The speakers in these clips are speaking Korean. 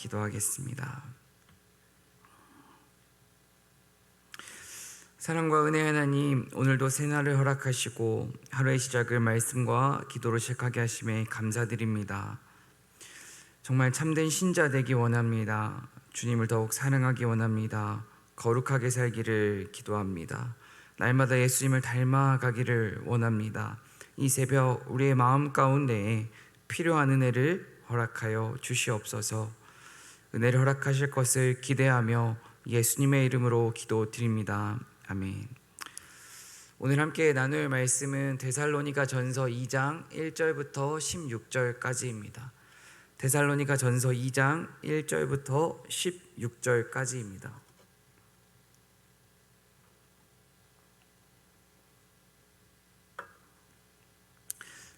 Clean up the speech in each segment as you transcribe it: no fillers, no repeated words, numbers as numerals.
기도하겠습니다. 사랑과 은혜 하나님, 오늘도 새날을 허락하시고 하루의 시작을 말씀과 기도로 시작하게 하심에 감사드립니다. 정말 참된 신자 되기 원합니다. 주님을 더욱 사랑하기 원합니다. 거룩하게 살기를 기도합니다. 날마다 예수님을 닮아가기를 원합니다. 이 새벽 우리의 마음 가운데에 필요한 은혜를 허락하여 주시옵소서. 은혜를 허락하실 것을 기대하며 예수님의 이름으로 기도드립니다. 아멘. 오늘 함께 나눌 말씀은 데살로니가 전서 2장 1절부터 16절까지입니다. 데살로니가 전서 2장 1절부터 16절까지입니다.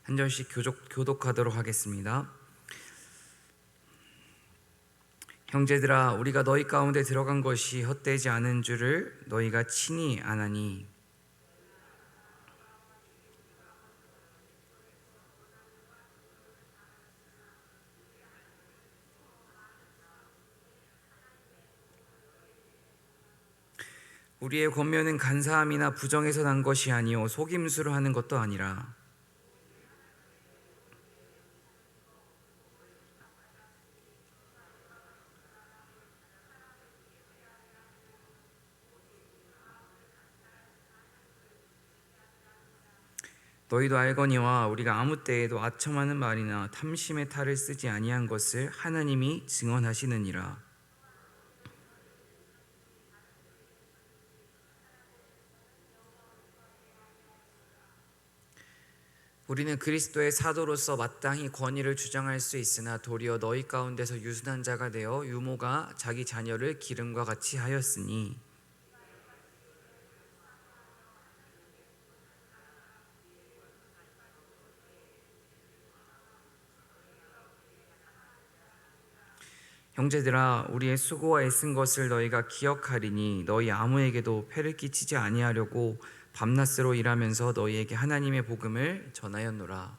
한 절씩 교독하도록 하겠습니다. 형제들아, 우리가 너희 가운데 들어간 것이 헛되지 않은 줄을 너희가 친히 아나니, 우리의 권면은 간사함이나 부정에서 난 것이 아니요 속임수로 하는 것도 아니라 너희도 알거니와 우리가 아무 때에도 아첨하는 말이나 탐심의 탈을 쓰지 아니한 것을 하나님이 증언하시느니라. 우리는 그리스도의 사도로서 마땅히 권위를 주장할 수 있으나 도리어 너희 가운데서 유순한 자가 되어 유모가 자기 자녀를 기름과 같이 하였으니, 형제들아, 우리의 수고와 애쓴 것을 너희가 기억하리니 너희 아무에게도 폐를 끼치지 아니하려고 밤낮으로 일하면서 너희에게 하나님의 복음을 전하였노라.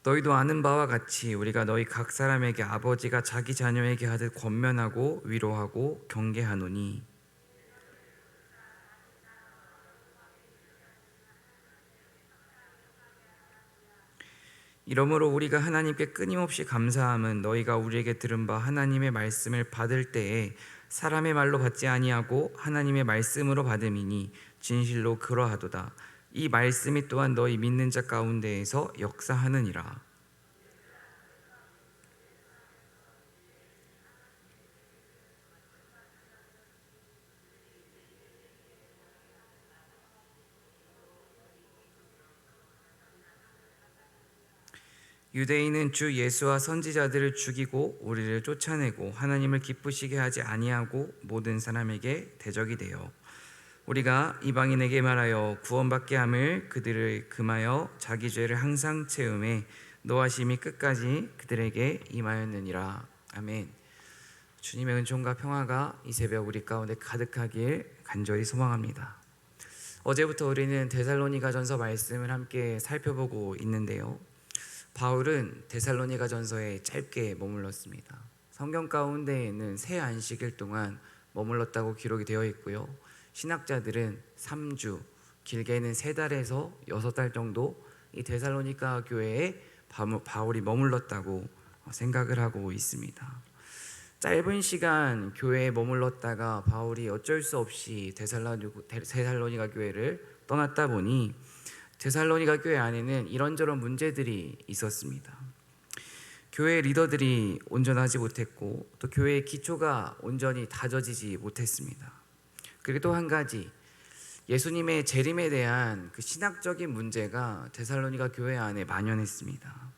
너희도 아는 바와 같이 우리가 너희 각 사람에게 아버지가 자기 자녀에게 하듯 권면하고 위로하고 경계하노니, 이러므로 우리가 하나님께 끊임없이 감사함은 너희가 우리에게 들은 바 하나님의 말씀을 받을 때에 사람의 말로 받지 아니하고 하나님의 말씀으로 받음이니 진실로 그러하도다. 이 말씀이 또한 너희 믿는 자 가운데에서 역사하느니라. 유대인은 주 예수와 선지자들을 죽이고 우리를 쫓아내고 하나님을 기쁘시게 하지 아니하고 모든 사람에게 대적이 되어 우리가 이방인에게 말하여 구원받게 함을 그들을 금하여 자기 죄를 항상 채움에 노하심이 끝까지 그들에게 임하였느니라. 아멘. 주님의 은총과 평화가 이 새벽 우리 가운데 가득하길 간절히 소망합니다. 어제부터 우리는 데살로니가 전서 말씀을 함께 살펴보고 있는데요, 바울은 데살로니가 전서에 짧게 머물렀습니다. 성경 가운데에는 새 안식일 동안 머물렀다고 기록이 되어 있고요, 신학자들은 3주, 길게는 3달에서 6달 정도 이 데살로니가 교회에 바울이 머물렀다고 생각을 하고 있습니다. 짧은 시간 교회에 머물렀다가 바울이 어쩔 수 없이 데살로니가 교회를 떠났다 보니 데살로니가 교회 안에는 이런저런 문제들이 있었습니다. 교회 리더들이 온전하지 못했고 또 교회의 기초가 온전히 다져지지 못했습니다. 그리고 또 한 가지, 예수님의 재림에 대한 그 신학적인 문제가 데살로니가 교회 안에 만연했습니다.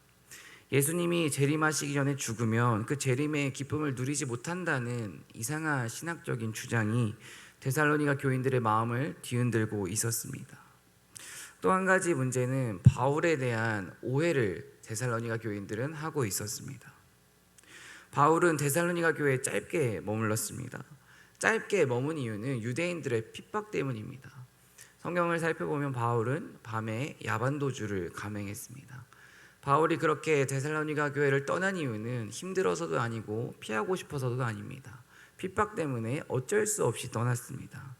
예수님이 재림하시기 전에 죽으면 그 재림의 기쁨을 누리지 못한다는 이상한 신학적인 주장이 데살로니가 교인들의 마음을 뒤흔들고 있었습니다. 또 한 가지 문제는 바울에 대한 오해를 데살로니가 교인들은 하고 있었습니다. 바울은 데살로니가 교회에 짧게 머물렀습니다. 짧게 머문 이유는 유대인들의 핍박 때문입니다. 성경을 살펴보면 바울은 밤에 야반도주를 감행했습니다. 바울이 그렇게 데살로니가 교회를 떠난 이유는 힘들어서도 아니고 피하고 싶어서도 아닙니다. 핍박 때문에 어쩔 수 없이 떠났습니다.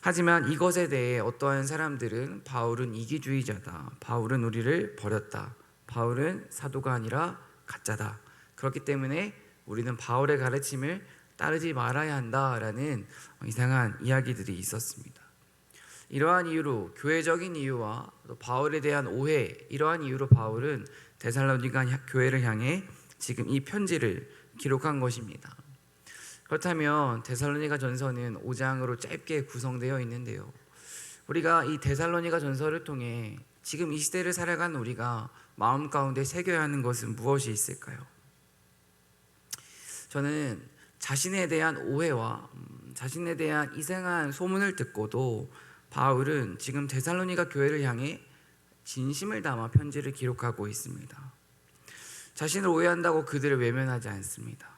하지만 이것에 대해 어떠한 사람들은 바울은 이기주의자다, 바울은 우리를 버렸다, 바울은 사도가 아니라 가짜다, 그렇기 때문에 우리는 바울의 가르침을 따르지 말아야 한다라는 이상한 이야기들이 있었습니다. 이러한 이유로, 교회적인 이유와 또 바울에 대한 오해, 이러한 이유로 바울은 데살로니가 교회를 향해 지금 이 편지를 기록한 것입니다. 그렇다면 데살로니가 전서는 5장으로 짧게 구성되어 있는데요, 우리가 이 데살로니가 전서를 통해 지금 이 시대를 살아가는 우리가 마음 가운데 새겨야 하는 것은 무엇이 있을까요? 저는 자신에 대한 오해와 자신에 대한 이상한 소문을 듣고도 바울은 지금 데살로니가 교회를 향해 진심을 담아 편지를 기록하고 있습니다. 자신을 오해한다고 그들을 외면하지 않습니다.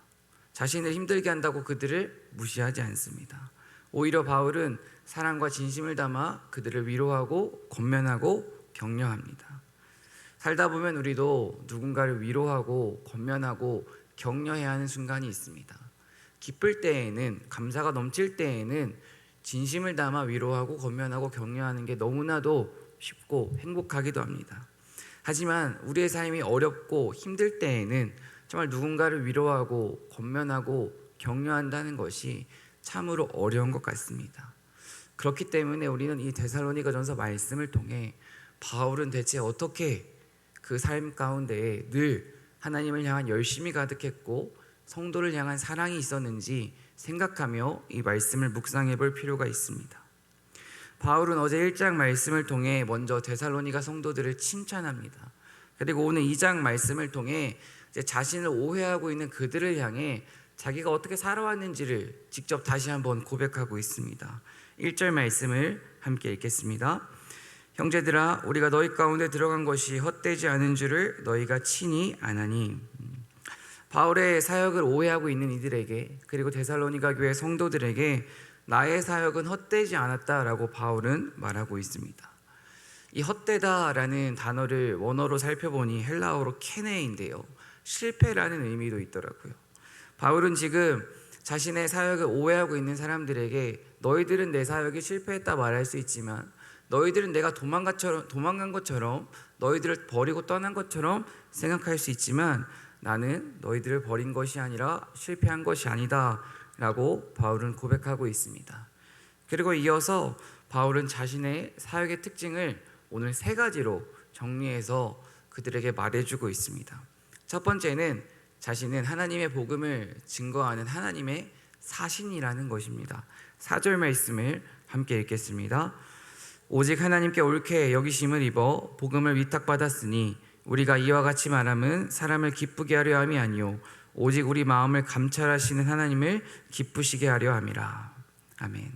자신을 힘들게 한다고 그들을 무시하지 않습니다. 오히려 바울은 사랑과 진심을 담아 그들을 위로하고 권면하고 격려합니다. 살다 보면 우리도 누군가를 위로하고 권면하고 격려해야 하는 순간이 있습니다. 기쁠 때에는, 감사가 넘칠 때에는 진심을 담아 위로하고 권면하고 격려하는 게 너무나도 쉽고 행복하기도 합니다. 하지만 우리의 삶이 어렵고 힘들 때에는 정말 누군가를 위로하고 권면하고 격려한다는 것이 참으로 어려운 것 같습니다. 그렇기 때문에 우리는 이 데살로니가전서 말씀을 통해 바울은 대체 어떻게 그 삶 가운데 늘 하나님을 향한 열심이 가득했고 성도를 향한 사랑이 있었는지 생각하며 이 말씀을 묵상해 볼 필요가 있습니다. 바울은 어제 1장 말씀을 통해 먼저 데살로니가 성도들을 칭찬합니다. 그리고 오늘 2장 말씀을 통해 이제 자신을 오해하고 있는 그들을 향해 자기가 어떻게 살아왔는지를 직접 다시 한번 고백하고 있습니다. 1절 말씀을 함께 읽겠습니다. 형제들아, 우리가 너희 가운데 들어간 것이 헛되지 않은 줄을 너희가 친히 아나니. 바울의 사역을 오해하고 있는 이들에게, 그리고 데살로니가 교회 성도들에게 나의 사역은 헛되지 않았다라고 바울은 말하고 있습니다. 이 헛되다라는 단어를 원어로 살펴보니 헬라어로 케네인데요, 실패라는 의미도 있더라고요. 바울은 지금 자신의 사역을 오해하고 있는 사람들에게 너희들은 내 사역이 실패했다 말할 수 있지만, 너희들은 내가 도망간 것처럼, 너희들을 버리고 떠난 것처럼 생각할 수 있지만, 나는 너희들을 버린 것이 아니라 실패한 것이 아니다 라고 바울은 고백하고 있습니다. 그리고 이어서 바울은 자신의 사역의 특징을 오늘 3가지로 정리해서 그들에게 말해주고 있습니다. 첫 번째는 자신은 하나님의 복음을 증거하는 하나님의 사신이라는 것입니다. 4절 말씀을 함께 읽겠습니다. 오직 하나님께 옳게 여기심을 입어 복음을 위탁받았으니 우리가 이와 같이 말함은 사람을 기쁘게 하려 함이 아니요 오직 우리 마음을 감찰하시는 하나님을 기쁘시게 하려 함이라. 아멘.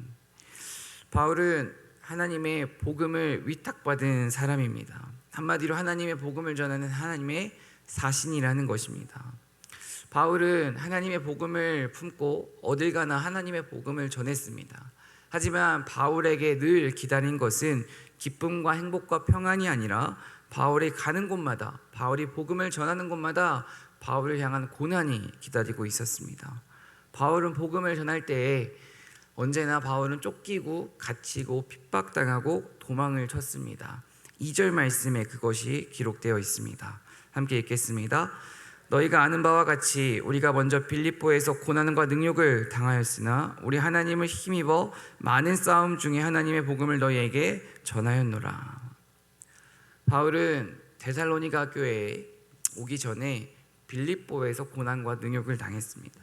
바울은 하나님의 복음을 위탁받은 사람입니다. 한마디로 하나님의 복음을 전하는 하나님의 사신이라는 것입니다. 바울은 하나님의 복음을 품고 어딜 가나 하나님의 복음을 전했습니다. 하지만 바울에게 늘 기다린 것은 기쁨과 행복과 평안이 아니라 바울이 가는 곳마다, 바울이 복음을 전하는 곳마다 바울을 향한 고난이 기다리고 있었습니다. 바울은 복음을 전할 때에 언제나 바울은 쫓기고 갇히고 핍박당하고 도망을 쳤습니다. 2절 말씀에 그것이 기록되어 있습니다. 함께 읽겠습니다. 너희가 아는 바와 같이 우리가 먼저 빌립보에서 고난과 능욕을 당하였으나 우리 하나님을 힘입어 많은 싸움 중에 하나님의 복음을 너희에게 전하였노라. 바울은 데살로니가 교회에 오기 전에 빌립보에서 고난과 능욕을 당했습니다.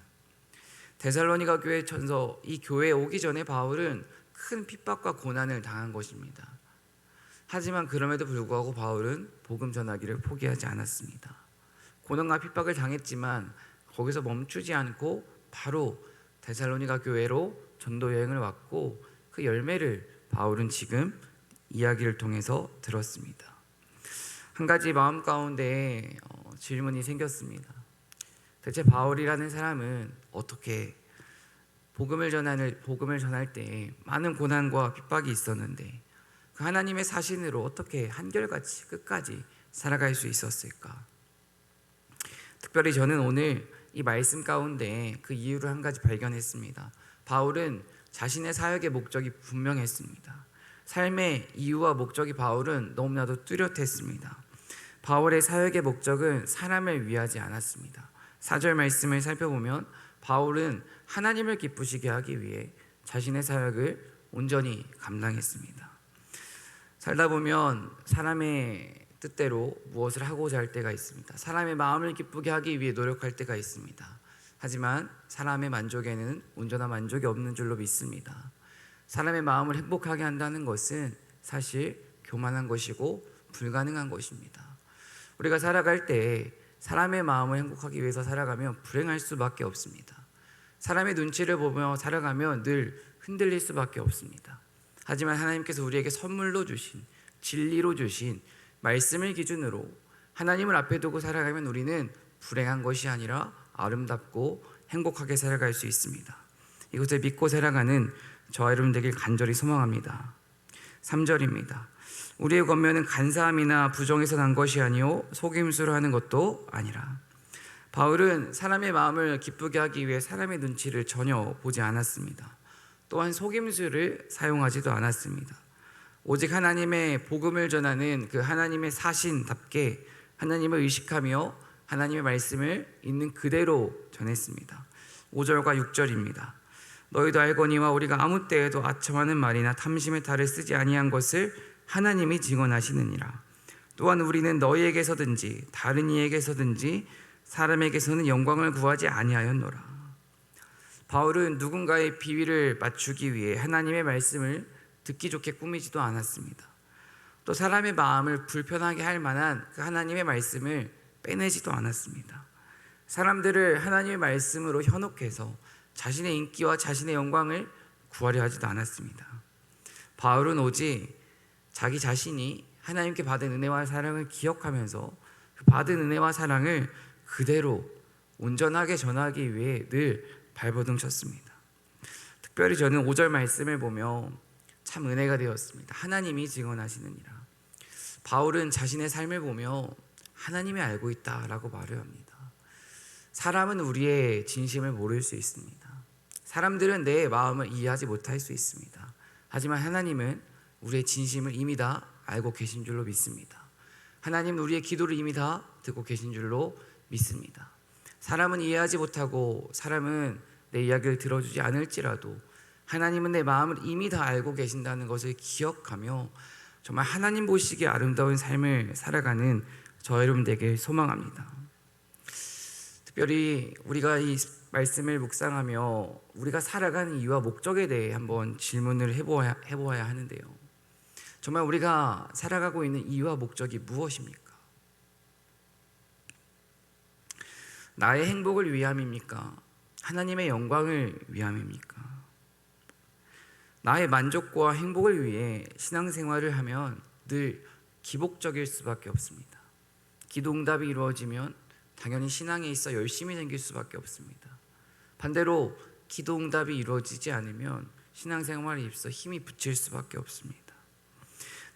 데살로니가 교회 전서, 이 교회에 오기 전에 바울은 큰 핍박과 고난을 당한 것입니다. 하지만 그럼에도 불구하고 바울은 복음 전하기를 포기하지 않았습니다. 고난과 핍박을 당했지만 거기서 멈추지 않고 바로 데살로니가 교회로 전도 여행을 왔고, 그 열매를 바울은 지금 이야기를 통해서 들었습니다. 한 가지 마음 가운데 질문이 생겼습니다. 대체 바울이라는 사람은 어떻게 복음을 전할 때 많은 고난과 핍박이 있었는데 그 하나님의 사신으로 어떻게 한결같이 끝까지 살아갈 수 있었을까? 특별히 저는 오늘 이 말씀 가운데 그 이유를 한 가지 발견했습니다. 바울은 자신의 사역의 목적이 분명했습니다. 삶의 이유와 목적이 바울은 너무나도 뚜렷했습니다. 바울의 사역의 목적은 사람을 위하지 않았습니다. 4절 말씀을 살펴보면 바울은 하나님을 기쁘시게 하기 위해 자신의 사역을 온전히 감당했습니다. 살다 보면 사람의 뜻대로 무엇을 하고자 할 때가 있습니다. 사람의 마음을 기쁘게 하기 위해 노력할 때가 있습니다. 하지만 사람의 만족에는 온전한 만족이 없는 줄로 믿습니다. 사람의 마음을 행복하게 한다는 것은 사실 교만한 것이고 불가능한 것입니다. 우리가 살아갈 때 사람의 마음을 행복하기 위해서 살아가면 불행할 수밖에 없습니다. 사람의 눈치를 보며 살아가면 늘 흔들릴 수밖에 없습니다. 하지만 하나님께서 우리에게 선물로 주신, 진리로 주신 말씀을 기준으로 하나님을 앞에 두고 살아가면 우리는 불행한 것이 아니라 아름답고 행복하게 살아갈 수 있습니다. 이것을 믿고 살아가는 저와 여러분 되길 간절히 소망합니다. 3절입니다. 우리의 권면은 간사함이나 부정에서 난 것이 아니요 속임수로 하는 것도 아니라. 바울은 사람의 마음을 기쁘게 하기 위해 사람의 눈치를 전혀 보지 않았습니다. 또한 속임수를 사용하지도 않았습니다. 오직 하나님의 복음을 전하는 그 하나님의 사신답게 하나님을 의식하며 하나님의 말씀을 있는 그대로 전했습니다. 5절과 6절입니다. 너희도 알거니와 우리가 아무 때에도 아첨하는 말이나 탐심의 탈을 쓰지 아니한 것을 하나님이 증언하시느니라. 또한 우리는 너희에게서든지 다른 이에게서든지 사람에게서는 영광을 구하지 아니하였노라. 바울은 누군가의 비위를 맞추기 위해 하나님의 말씀을 듣기 좋게 꾸미지도 않았습니다. 또 사람의 마음을 불편하게 할 만한 그 하나님의 말씀을 빼내지도 않았습니다. 사람들을 하나님의 말씀으로 현혹해서 자신의 인기와 자신의 영광을 구하려 하지도 않았습니다. 바울은 오직 자기 자신이 하나님께 받은 은혜와 사랑을 기억하면서 그 받은 은혜와 사랑을 그대로 온전하게 전하기 위해 늘 발버둥 쳤습니다. 특별히 저는 5절 말씀을 보며 참 은혜가 되었습니다. 하나님이 증언하시느니라. 바울은 자신의 삶을 보며 하나님이 알고 있다라고 말을 합니다. 사람은 우리의 진심을 모를 수 있습니다. 사람들은 내 마음을 이해하지 못할 수 있습니다. 하지만 하나님은 우리의 진심을 이미 다 알고 계신 줄로 믿습니다. 하나님은 우리의 기도를 이미 다 듣고 계신 줄로 믿습니다. 사람은 이해하지 못하고 사람은 내 이야기를 들어주지 않을지라도 하나님은 내 마음을 이미 다 알고 계신다는 것을 기억하며 정말 하나님 보시기에 아름다운 삶을 살아가는 저 여러분 되길 소망합니다. 특별히 우리가 이 말씀을 묵상하며 우리가 살아가는 이유와 목적에 대해 한번 질문을 해보아야 하는데요. 정말 우리가 살아가고 있는 이유와 목적이 무엇입니까? 나의 행복을 위함입니까? 하나님의 영광을 위함입니까? 나의 만족과 행복을 위해 신앙생활을 하면 늘 기복적일 수밖에 없습니다. 기도응답이 이루어지면 당연히 신앙에 있어 열심히 생길 수밖에 없습니다. 반대로 기도응답이 이루어지지 않으면 신앙생활에 있어 힘이 붙일 수밖에 없습니다.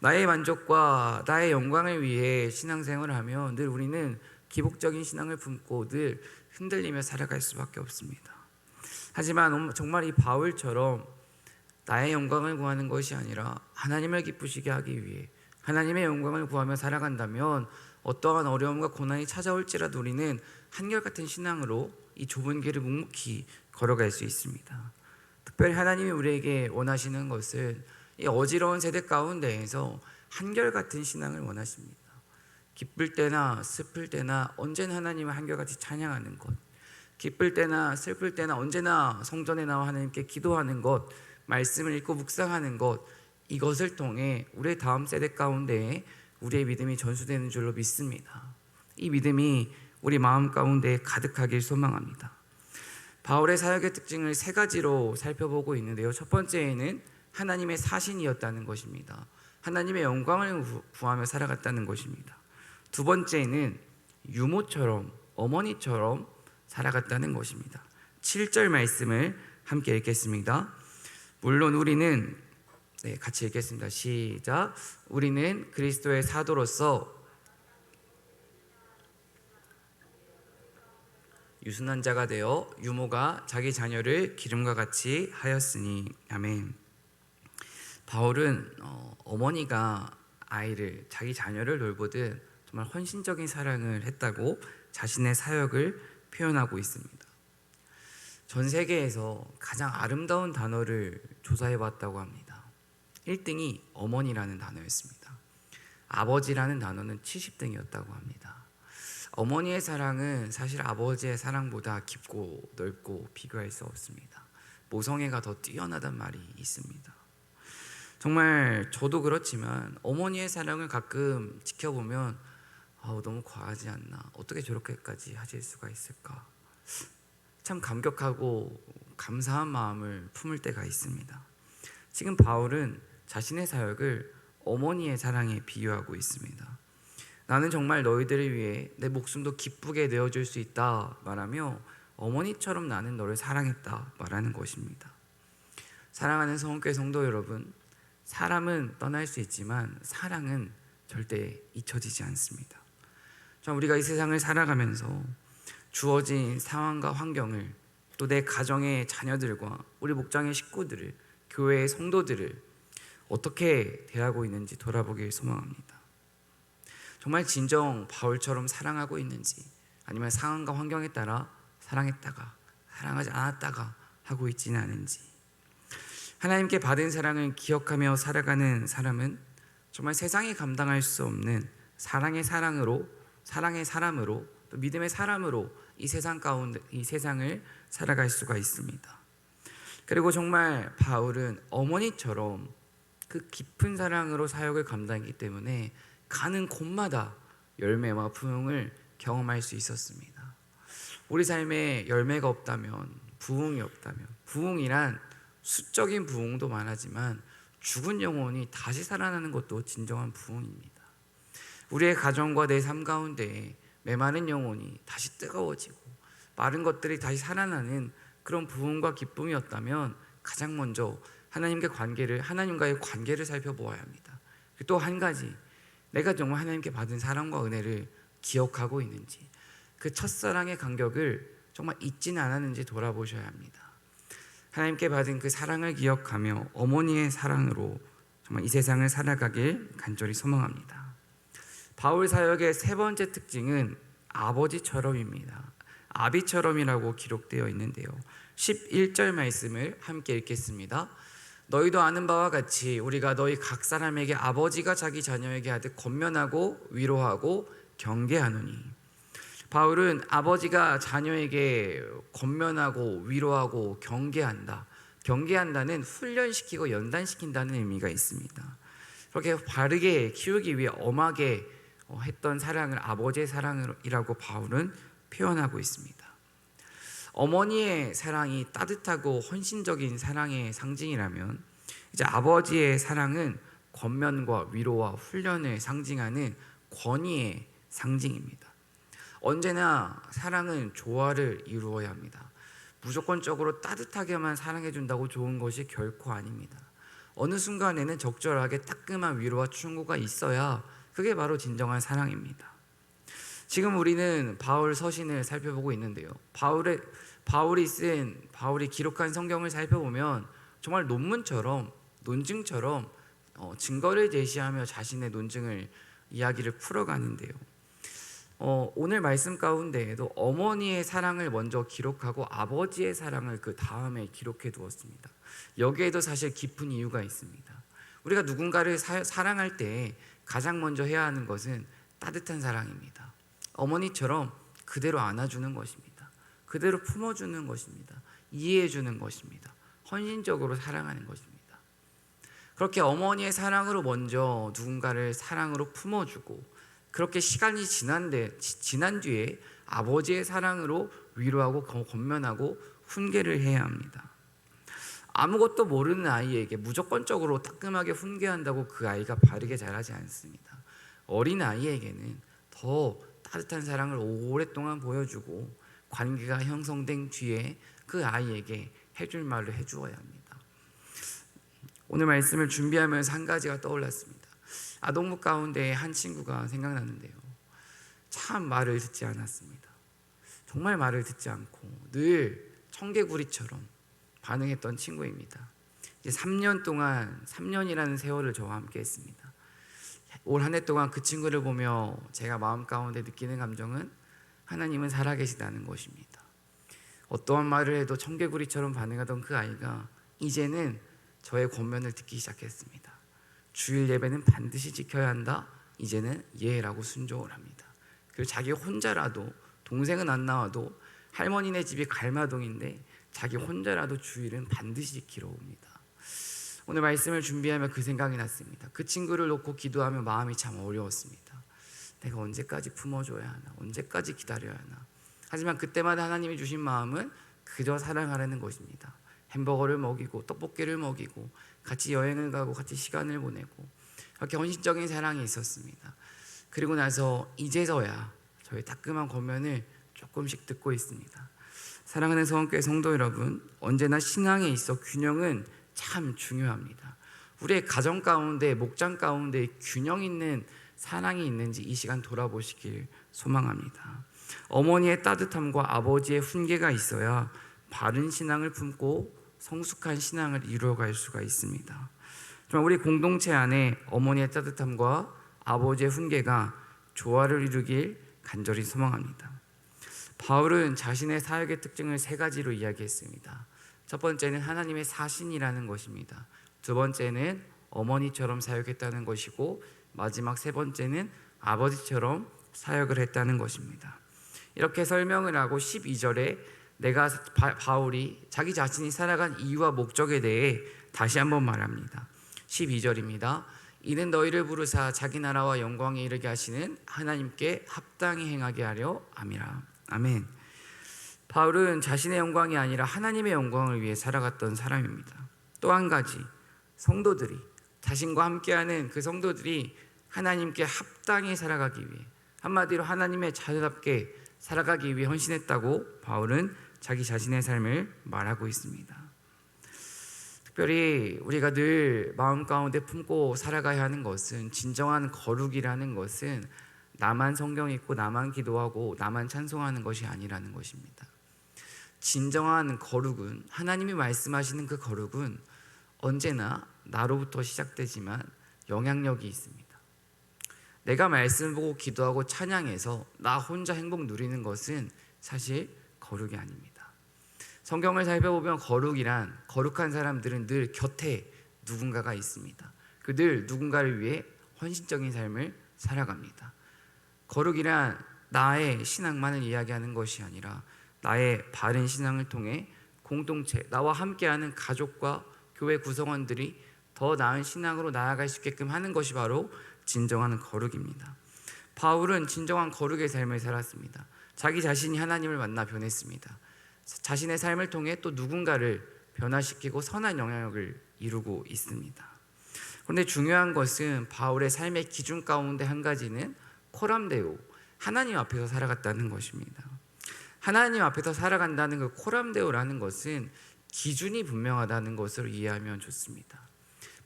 나의 만족과 나의 영광을 위해 신앙생활을 하면 늘 우리는 기복적인 신앙을 품고 늘 흔들리며 살아갈 수밖에 없습니다. 하지만 정말 이 바울처럼 나의 영광을 구하는 것이 아니라 하나님을 기쁘시게 하기 위해 하나님의 영광을 구하며 살아간다면 어떠한 어려움과 고난이 찾아올지라도 우리는 한결같은 신앙으로 이 좁은 길을 묵묵히 걸어갈 수 있습니다. 특별히 하나님이 우리에게 원하시는 것은 이 어지러운 세대 가운데에서 한결같은 신앙을 원하십니다. 기쁠 때나 슬플 때나 언제나 하나님을 한결같이 찬양하는 것, 기쁠 때나 슬플 때나 언제나 성전에 나와 하나님께 기도하는 것, 말씀을 읽고 묵상하는 것, 이것을 통해 우리의 다음 세대 가운데 우리의 믿음이 전수되는 줄로 믿습니다. 이 믿음이 우리 마음 가운데 가득하길 소망합니다. 바울의 사역의 특징을 세 가지로 살펴보고 있는데요. 첫 번째는 하나님의 사신이었다는 것입니다. 하나님의 영광을 구하며 살아갔다는 것입니다. 두 번째는 유모처럼, 어머니처럼 살아갔다는 것입니다. 7절 말씀을 함께 읽겠습니다. 물론 우리는 같이 읽겠습니다. 시작. 우리는 그리스도의 사도로서 유순한 자가 되어 유모가 자기 자녀를 기름과 같이 하였으니. 아멘. 바울은 어머니가 아이를, 자기 자녀를 돌보듯 정말 헌신적인 사랑을 했다고 자신의 사역을 표현하고 있습니다. 전 세계에서 가장 아름다운 단어를 조사해 봤다고 합니다. 1등이 어머니라는 단어였습니다. 아버지라는 단어는 70등이었다고 합니다. 어머니의 사랑은 사실 아버지의 사랑보다 깊고 넓고 비교할 수 없습니다. 모성애가 더 뛰어나단 말이 있습니다. 정말 저도 그렇지만 어머니의 사랑을 가끔 지켜보면 너무 과하지 않나? 어떻게 저렇게까지 하실 수가 있을까? 참 감격하고 감사한 마음을 품을 때가 있습니다. 지금 바울은 자신의 사역을 어머니의 사랑에 비유하고 있습니다. 나는 정말 너희들을 위해 내 목숨도 기쁘게 내어줄 수 있다 말하며 어머니처럼 나는 너를 사랑했다 말하는 것입니다. 사랑하는 성원교회 성도 여러분, 사람은 떠날 수 있지만 사랑은 절대 잊혀지지 않습니다. 우리가 이 세상을 살아가면서 주어진 상황과 환경을, 또 내 가정의 자녀들과 우리 목장의 식구들을, 교회의 성도들을 어떻게 대하고 있는지 돌아보길 소망합니다. 정말 진정 바울처럼 사랑하고 있는지, 아니면 상황과 환경에 따라 사랑했다가 사랑하지 않았다가 하고 있지는 않은지. 하나님께 받은 사랑을 기억하며 살아가는 사람은 정말 세상이 감당할 수 없는 사랑의 사람으로, 또 믿음의 사람으로 이 세상 가운데, 이 세상을 살아갈 수가 있습니다. 그리고 정말 바울은 어머니처럼 그 깊은 사랑으로 사역을 감당했기 때문에 가는 곳마다 열매와 부흥을 경험할 수 있었습니다. 우리 삶에 열매가 없다면, 부흥이 없다면, 부흥이란 수적인 부흥도 말하지만 죽은 영혼이 다시 살아나는 것도 진정한 부흥입니다. 우리의 가정과 내 삶 가운데 메마른 영혼이 다시 뜨거워지고 마른 것들이 다시 살아나는 그런 부흥과 기쁨이었다면 가장 먼저 하나님과의 관계를 살펴보아야 합니다. 또 한 가지, 내가 정말 하나님께 받은 사랑과 은혜를 기억하고 있는지, 그 첫사랑의 간격을 정말 잊지는 않았는지 돌아보셔야 합니다. 하나님께 받은 그 사랑을 기억하며 어머니의 사랑으로 정말 이 세상을 살아가길 간절히 소망합니다. 바울 사역의 세 번째 특징은 아버지처럼입니다. 아비처럼이라고 기록되어 있는데요, 11절 말씀을 함께 읽겠습니다. 너희도 아는 바와 같이 우리가 너희 각 사람에게 아버지가 자기 자녀에게 하듯 권면하고 위로하고 경계하노니. 바울은 아버지가 자녀에게 권면하고 위로하고 경계한다는 훈련시키고 연단시킨다는 의미가 있습니다. 그렇게 바르게 키우기 위해 엄하게 했던 사랑을 아버지의 사랑이라고 바울은 표현하고 있습니다. 어머니의 사랑이 따뜻하고 헌신적인 사랑의 상징이라면, 이제 아버지의 사랑은 권면과 위로와 훈련을 상징하는 권위의 상징입니다. 언제나 사랑은 조화를 이루어야 합니다. 무조건적으로 따뜻하게만 사랑해준다고 좋은 것이 결코 아닙니다. 어느 순간에는 적절하게 따끔한 위로와 충고가 있어야 그게 바로 진정한 사랑입니다. 지금 우리는 바울 서신을 살펴보고 있는데요, 바울이 기록한 성경을 살펴보면 정말 논증처럼 증거를 제시하며 자신의 논증을, 이야기를 풀어가는데요, 오늘 말씀 가운데에도 어머니의 사랑을 먼저 기록하고 아버지의 사랑을 그 다음에 기록해 두었습니다. 여기에도 사실 깊은 이유가 있습니다. 우리가 누군가를 사랑할 때 가장 먼저 해야 하는 것은 따뜻한 사랑입니다. 어머니처럼 그대로 안아주는 것입니다. 그대로 품어주는 것입니다. 이해해주는 것입니다. 헌신적으로 사랑하는 것입니다. 그렇게 어머니의 사랑으로 먼저 누군가를 사랑으로 품어주고, 그렇게 시간이 지난 뒤에 아버지의 사랑으로 위로하고 권면하고 훈계를 해야 합니다. 아무것도 모르는 아이에게 무조건적으로 따끔하게 훈계한다고 그 아이가 바르게 자라지 않습니다. 어린 아이에게는 더 따뜻한 사랑을 오랫동안 보여주고 관계가 형성된 뒤에 그 아이에게 해줄 말을 해주어야 합니다. 오늘 말씀을 준비하면서 한 가지가 떠올랐습니다. 아동부 가운데 한 친구가 생각나는데요, 참 말을 듣지 않았습니다. 정말 말을 듣지 않고 늘 청개구리처럼 반응했던 친구입니다. 이제 3년 동안, 3년이라는 세월을 저와 함께 했습니다. 올 한 해 동안 그 친구를 보며 제가 마음 가운데 느끼는 감정은 하나님은 살아계시다는 것입니다. 어떠한 말을 해도 청개구리처럼 반응하던 그 아이가 이제는 저의 권면을 듣기 시작했습니다. 주일 예배는 반드시 지켜야 한다. 이제는 예라고 순종을 합니다. 그리고 자기 혼자라도, 동생은 안 나와도 할머니네 집이 갈마동인데 자기 혼자라도 주일은 반드시 지키러 옵니다. 오늘 말씀을 준비하며 그 생각이 났습니다. 그 친구를 놓고 기도하며 마음이 참 어려웠습니다. 내가 언제까지 품어줘야 하나, 언제까지 기다려야 하나. 하지만 그때마다 하나님이 주신 마음은 그저 사랑하라는 것입니다. 햄버거를 먹이고 떡볶이를 먹이고 같이 여행을 가고 같이 시간을 보내고 그렇게 헌신적인 사랑이 있었습니다. 그리고 나서 이제서야 저의 따끔한 권면을 조금씩 듣고 있습니다. 사랑하는 서원교회 성도 여러분, 언제나 신앙에 있어 균형은 참 중요합니다. 우리의 가정 가운데, 목장 가운데 균형 있는 사랑이 있는지 이 시간 돌아보시길 소망합니다. 어머니의 따뜻함과 아버지의 훈계가 있어야 바른 신앙을 품고 성숙한 신앙을 이루어갈 수가 있습니다. 정말 우리 공동체 안에 어머니의 따뜻함과 아버지의 훈계가 조화를 이루길 간절히 소망합니다. 바울은 자신의 사역의 특징을 3가지로 이야기했습니다. 첫 번째는 하나님의 사신이라는 것입니다. 두 번째는 어머니처럼 사역했다는 것이고, 마지막 3번째는 아버지처럼 사역을 했다는 것입니다. 이렇게 설명을 하고 12절에 바울이 자기 자신이 살아간 이유와 목적에 대해 다시 한번 말합니다. 12절입니다. 이는 너희를 부르사 자기 나라와 영광에 이르게 하시는 하나님께 합당히 행하게 하려 함이라. 아멘. 바울은 자신의 영광이 아니라 하나님의 영광을 위해 살아갔던 사람입니다. 또 한 가지, 성도들이, 자신과 함께하는 그 성도들이 하나님께 합당히 살아가기 위해, 한마디로 하나님의 자녀답게 살아가기 위해 헌신했다고 바울은 자기 자신의 삶을 말하고 있습니다. 특별히 우리가 늘 마음 가운데 품고 살아가야 하는 것은, 진정한 거룩이라는 것은 나만 성경 읽고 나만 기도하고 나만 찬송하는 것이 아니라는 것입니다. 진정한 거룩은, 하나님이 말씀하시는 그 거룩은 언제나 나로부터 시작되지만 영향력이 있습니다. 내가 말씀 보고 기도하고 찬양해서 나 혼자 행복 누리는 것은 사실 거룩이 아닙니다. 성경을 살펴보면 거룩한 사람들은 늘 곁에 누군가가 있습니다. 늘 누군가를 위해 헌신적인 삶을 살아갑니다. 거룩이란 나의 신앙만을 이야기하는 것이 아니라 나의 바른 신앙을 통해 공동체, 나와 함께하는 가족과 교회 구성원들이 더 나은 신앙으로 나아갈 수 있게끔 하는 것이 바로 진정한 거룩입니다. 바울은 진정한 거룩의 삶을 살았습니다. 자기 자신이 하나님을 만나 변했습니다. 자신의 삶을 통해 또 누군가를 변화시키고 선한 영향력을 이루고 있습니다. 그런데 중요한 것은 바울의 삶의 기준 가운데 한 가지는 코람데오, 하나님 앞에서 살아갔다는 것입니다. 하나님 앞에서 살아간다는 그 코람데오라는 것은 기준이 분명하다는 것으로 이해하면 좋습니다.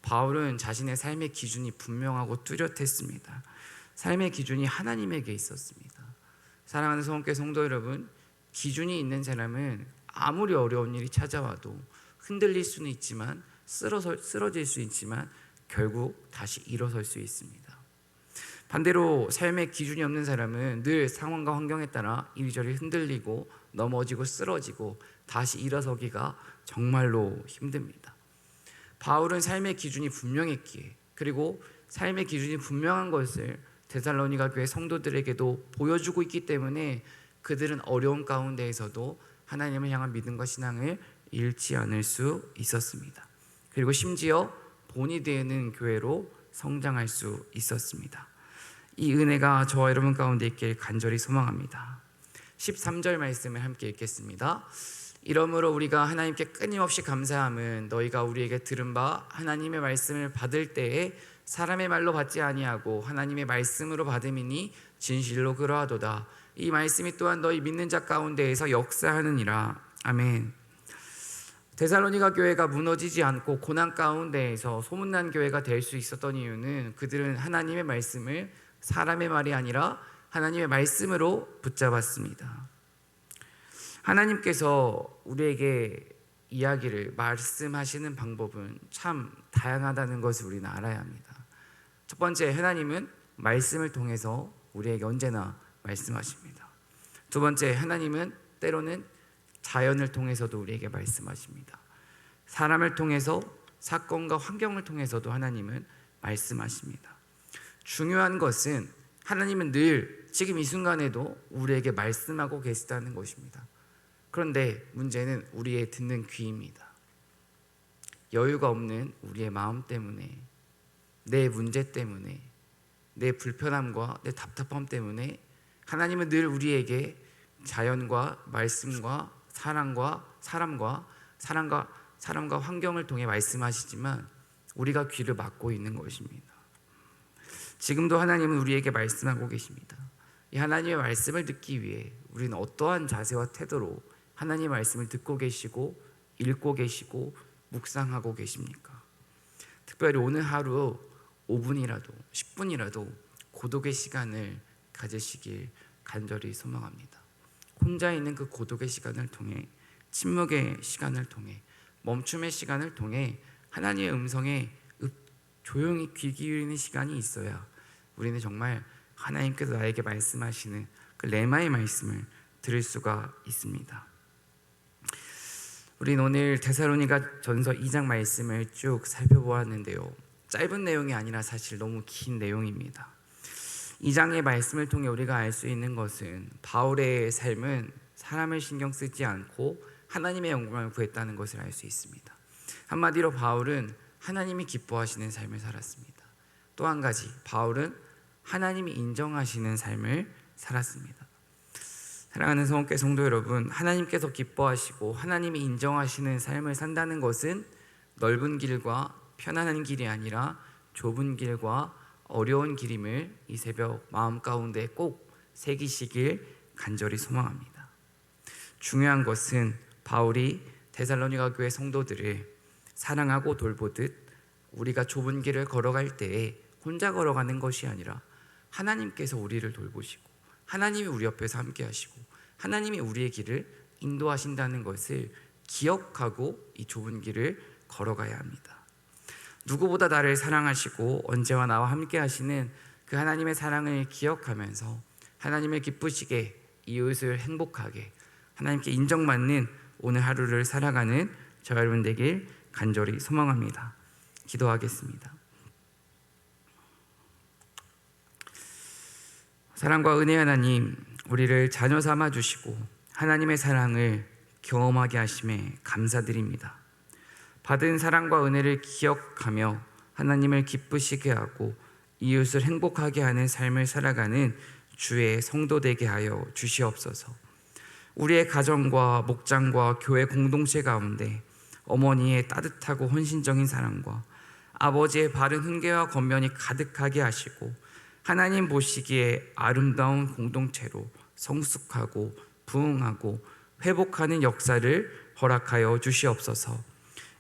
바울은 자신의 삶의 기준이 분명하고 뚜렷했습니다. 삶의 기준이 하나님에게 있었습니다. 사랑하는 성원교회 성도 여러분, 기준이 있는 사람은 아무리 어려운 일이 찾아와도 흔들릴 수는 있지만, 쓰러질 수 있지만 결국 다시 일어설 수 있습니다. 반대로 삶의 기준이 없는 사람은 늘 상황과 환경에 따라 이리저리 흔들리고 넘어지고 쓰러지고 다시 일어서기가 정말로 힘듭니다. 바울은 삶의 기준이 분명했기에, 그리고 삶의 기준이 분명한 것을 데살로니가 교회 성도들에게도 보여주고 있기 때문에 그들은 어려운 가운데에서도 하나님을 향한 믿음과 신앙을 잃지 않을 수 있었습니다. 그리고 심지어 본이 되는 교회로 성장할 수 있었습니다. 이 은혜가 저와 여러분 가운데 있길 간절히 소망합니다. 13절 말씀을 함께 읽겠습니다. 이러므로 우리가 하나님께 끊임없이 감사함은 너희가 우리에게 들은 바 하나님의 말씀을 받을 때에 사람의 말로 받지 아니하고 하나님의 말씀으로 받음이니 진실로 그러하도다. 이 말씀이 또한 너희 믿는 자 가운데에서 역사하느니라. 아멘. 데살로니가 교회가 무너지지 않고 고난 가운데에서 소문난 교회가 될 수 있었던 이유는 그들은 하나님의 말씀을 사람의 말이 아니라 하나님의 말씀으로 붙잡았습니다. 하나님께서 우리에게 이야기를 말씀하시는 방법은 참 다양하다는 것을 우리는 알아야 합니다. 첫 번째, 하나님은 말씀을 통해서 우리에게 언제나 말씀하십니다. 두 번째, 하나님은 때로는 자연을 통해서도 우리에게 말씀하십니다. 사람을 통해서, 사건과 환경을 통해서도 하나님은 말씀하십니다. 중요한 것은 하나님은 늘 지금 이 순간에도 우리에게 말씀하고 계시다는 것입니다. 그런데 문제는 우리의 듣는 귀입니다. 여유가 없는 우리의 마음 때문에, 내 문제 때문에, 내 불편함과 내 답답함 때문에 하나님은 늘 우리에게 자연과 말씀과 사람과 환경을 통해 말씀하시지만 우리가 귀를 막고 있는 것입니다. 지금도 하나님은 우리에게 말씀하고 계십니다. 이 하나님의 말씀을 듣기 위해 우리는 어떠한 자세와 태도로 하나님의 말씀을 듣고 계시고 읽고 계시고 묵상하고 계십니까? 특별히 오늘 하루 5분이라도 10분이라도 고독의 시간을 가지시길 간절히 소망합니다. 혼자 있는 그 고독의 시간을 통해, 침묵의 시간을 통해, 멈춤의 시간을 통해 하나님의 음성에 조용히 귀 기울이는 시간이 있어야 우리는 정말 하나님께서 나에게 말씀하시는 그 레마의 말씀을 들을 수가 있습니다. 우리는 오늘 데살로니가 전서 2장 말씀을 쭉 살펴보았는데요, 짧은 내용이 아니라 사실 너무 긴 내용입니다. 2장의 말씀을 통해 우리가 알 수 있는 것은 바울의 삶은 사람을 신경 쓰지 않고 하나님의 영광을 구했다는 것을 알 수 있습니다. 한마디로 바울은 하나님이 기뻐하시는 삶을 살았습니다. 또 한 가지, 바울은 하나님이 인정하시는 삶을 살았습니다. 사랑하는 성원교회 성도 여러분, 하나님께서 기뻐하시고 하나님이 인정하시는 삶을 산다는 것은 넓은 길과 편안한 길이 아니라 좁은 길과 어려운 길임을 이 새벽 마음 가운데 꼭 새기시길 간절히 소망합니다. 중요한 것은 바울이 데살로니가 교회 성도들을 사랑하고 돌보듯 우리가 좁은 길을 걸어갈 때에 혼자 걸어가는 것이 아니라 하나님께서 우리를 돌보시고 하나님이 우리 옆에서 함께 하시고 하나님이 우리의 길을 인도하신다는 것을 기억하고 이 좁은 길을 걸어가야 합니다. 누구보다 나를 사랑하시고 언제와 나와 함께 하시는 그 하나님의 사랑을 기억하면서 하나님을 기쁘시게, 이웃을 행복하게, 하나님께 인정받는 오늘 하루를 살아가는 저 여러분 되길 간절히 소망합니다. 기도하겠습니다. 사랑과 은혜 하나님, 우리를 자녀 삼아 주시고 하나님의 사랑을 경험하게 하심에 감사드립니다. 받은 사랑과 은혜를 기억하며 하나님을 기쁘시게 하고 이웃을 행복하게 하는 삶을 살아가는 주의 성도 되게 하여 주시옵소서. 우리의 가정과 목장과 교회 공동체 가운데 어머니의 따뜻하고 헌신적인 사랑과 아버지의 바른 훈계와 권면이 가득하게 하시고 하나님 보시기에 아름다운 공동체로 성숙하고 부흥하고 회복하는 역사를 허락하여 주시옵소서.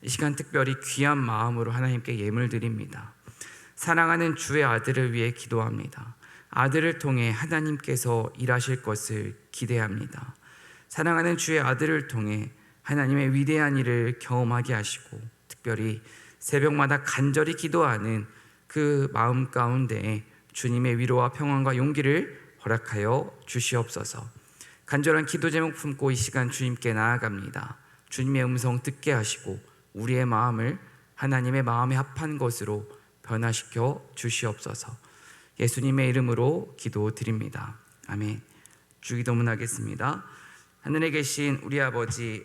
이 시간 특별히 귀한 마음으로 하나님께 예물 드립니다. 사랑하는 주의 아들을 위해 기도합니다. 아들을 통해 하나님께서 일하실 것을 기대합니다. 사랑하는 주의 아들을 통해 하나님의 위대한 일을 경험하게 하시고 특별히 새벽마다 간절히 기도하는 그 마음 가운데 주님의 위로와 평안과 용기를 허락하여 주시옵소서. 간절한 기도 제목 품고 이 시간 주님께 나아갑니다. 주님의 음성 듣게 하시고 우리의 마음을 하나님의 마음에 합한 것으로 변화시켜 주시옵소서. 예수님의 이름으로 기도드립니다. 아멘. 주기도문 하겠습니다. 하늘에 계신 우리 아버지